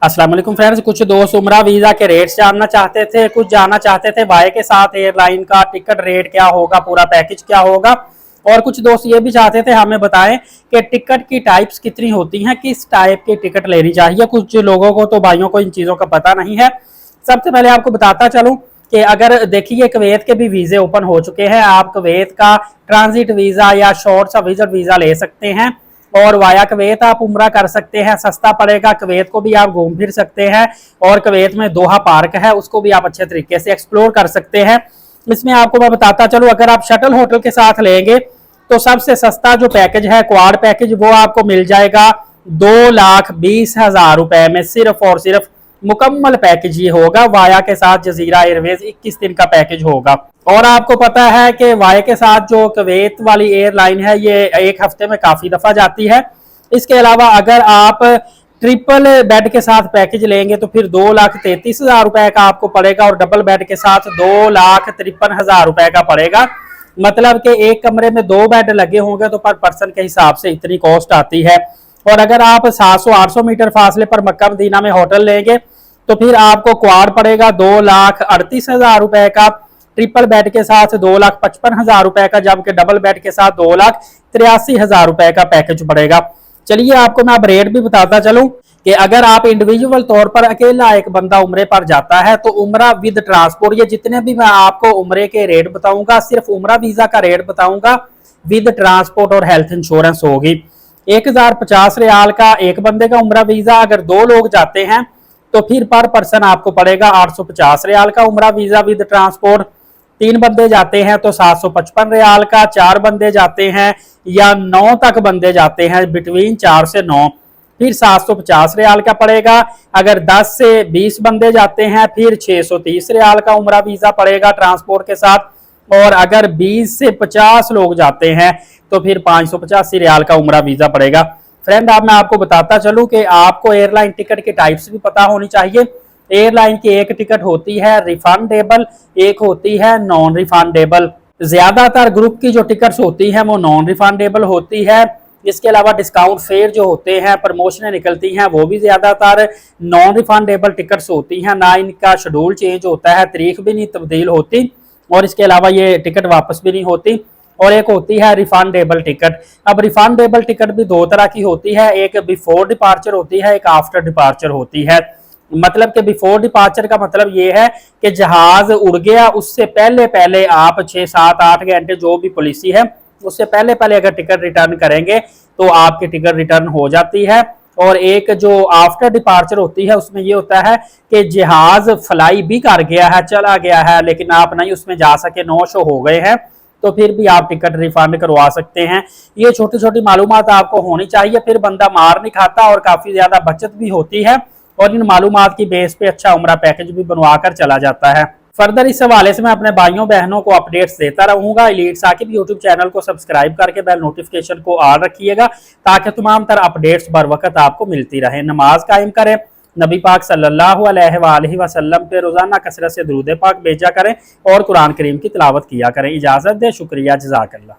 अस्सलाम वालेकुम फ्रेंड्स, कुछ दोस्त उम्रा वीजा के रेट्स जानना चाहते थे, कुछ जानना चाहते थे वाई के साथ एयरलाइन का टिकट रेट क्या होगा, पूरा पैकेज क्या होगा। और कुछ दोस्त ये भी चाहते थे हमें बताएं कि टिकट की टाइप्स कितनी होती हैं, किस टाइप की टिकट लेनी चाहिए। कुछ लोगों को तो भाइयों को इन चीज़ों का पता नहीं है। सबसे पहले आपको बताता चलूँ कि अगर देखिए कुवैत के भी वीज़े ओपन हो चुके हैं, आप कुवैत का ट्रांजिट वीज़ा या शॉर्ट सा विजिट वीज़ा ले सकते हैं और वाया कुवैत आप उम्रा कर सकते हैं, सस्ता पड़ेगा। कुवैत को भी आप घूम फिर सकते हैं और कुवैत में दोहा पार्क है, उसको भी आप अच्छे तरीके से एक्सप्लोर कर सकते हैं। इसमें आपको मैं बताता चलूं, अगर आप शटल होटल के साथ लेंगे तो सबसे सस्ता जो पैकेज है क्वाड पैकेज, वो आपको मिल जाएगा 2,20,000 रुपए में। सिर्फ और सिर्फ मुकम्मल पैकेज ये होगा। वाया के साथ जजीरा एयरवेज 21 दिन का पैकेज होगा। और आपको पता है कि वाया के साथ जो कुवैत वाली एयरलाइन है ये एक हफ्ते में काफी दफा जाती है। इसके अलावा अगर आप ट्रिपल बेड के साथ पैकेज लेंगे तो फिर 2,33,000 रुपए का आपको पड़ेगा और डबल बेड के साथ 2,53,000 रुपए का पड़ेगा। मतलब कि एक कमरे में 2 बेड लगे होंगे तो पर पर्सन के हिसाब से इतनी कॉस्ट आती है। और अगर आप 700-800 मीटर फासले पर मक्का मदीना में होटल लेंगे तो फिर आपको क्वाड पड़ेगा 2,38,000 रुपए का, ट्रिपल बेड के साथ 2,55,000 रुपए का, जबकि डबल बेड के साथ 2,83,000 रुपए का पैकेज पड़ेगा। चलिए आपको मैं अब रेट भी बताता चलूं कि अगर आप इंडिविजुअल तौर पर अकेला एक बंदा उम्रे पर जाता है तो उम्रा विद ट्रांसपोर्ट, ये जितने भी मैं आपको उम्रे के रेट बताऊंगा सिर्फ उम्रा वीजा का रेट बताऊंगा, विद ट्रांसपोर्ट और हेल्थ इंश्योरेंस होगी। 1,050 रियाल का एक बंदे का उम्रा वीजा। अगर 2 लोग जाते हैं तो फिर पर पर्सन आपको पड़ेगा 850 रियाल का उम्रा वीजा विद ट्रांसपोर्ट। 3 बंदे जाते हैं तो 755 रियाल का, 4 बंदे जाते हैं या 9 तक बंदे जाते हैं, बिटवीन 4 से 9, फिर 750 रियाल का पड़ेगा। अगर 10 से 20 बंदे जाते हैं फिर 630 रियाल का उम्रा वीजा पड़ेगा ट्रांसपोर्ट के साथ। और अगर 20 से 50 लोग जाते हैं तो फिर 585 रियाल का उम्रा वीजा पड़ेगा। फ्रेंड, अब मैं आपको बताता चलूं कि आपको एयरलाइन टिकट की टाइप्स भी पता होनी चाहिए। एयरलाइन की एक टिकट होती है रिफंडेबल, एक होती है नॉन रिफंडेबल। ज्यादातर ग्रुप की जो टिकट्स होती हैं वो नॉन रिफंडेबल होती है। इसके अलावा डिस्काउंट फेयर जो होते हैं, प्रमोशनें निकलती हैं, वो भी ज्यादातर नॉन रिफंडेबल टिकट्स होती हैं। ना इनका शेड्यूल चेंज होता है, तारीख भी नहीं तब्दील होती और इसके अलावा ये टिकट वापस भी नहीं होती। और एक होती है रिफंडेबल टिकट। अब रिफंडेबल टिकट भी 2 तरह की होती है, एक बिफोर डिपार्चर होती है, एक आफ्टर डिपार्चर होती है। मतलब कि बिफोर डिपार्चर का मतलब ये है कि जहाज उड़ गया उससे पहले पहले आप 6-7-8 घंटे जो भी पॉलिसी है उससे पहले पहले अगर टिकट रिटर्न करेंगे तो आपकी टिकट रिटर्न हो जाती है। और एक जो आफ्टर डिपार्चर होती है उसमें ये होता है कि जहाज फ्लाई भी कर गया है, चला गया है, लेकिन आप नहीं उसमें जा सके, नो शो हो गए हैं, तो फिर भी आप टिकट रिफंड करवा सकते हैं। ये छोटी छोटी मालूमात आपको होनी चाहिए, फिर बंदा मार नहीं खाता और काफी ज्यादा बचत भी होती है और इन मालूमात की बेस पे अच्छा उम्रा पैकेज भी बनवा कर चला जाता है। फर्दर इस हवाले से मैं अपने भाइयों बहनों को अपडेट्स देता रहूंगा। एलीट साकिब यूट्यूब चैनल को सब्सक्राइब करके बेल नोटिफिकेशन को ऑन रखिएगा ताकि तमाम तरह अपडेट्स बर वक्त आपको मिलती रहे। नमाज कायम करें, नबी पाक सल्लल्लाहु अलैहि वसल्लम पे रोजाना कसरत से दुरूद पाक भेजा करें और कुरान करीम की तिलावत किया करें। इजाजत दे, शुक्रिया, जज़ाकल्लाह।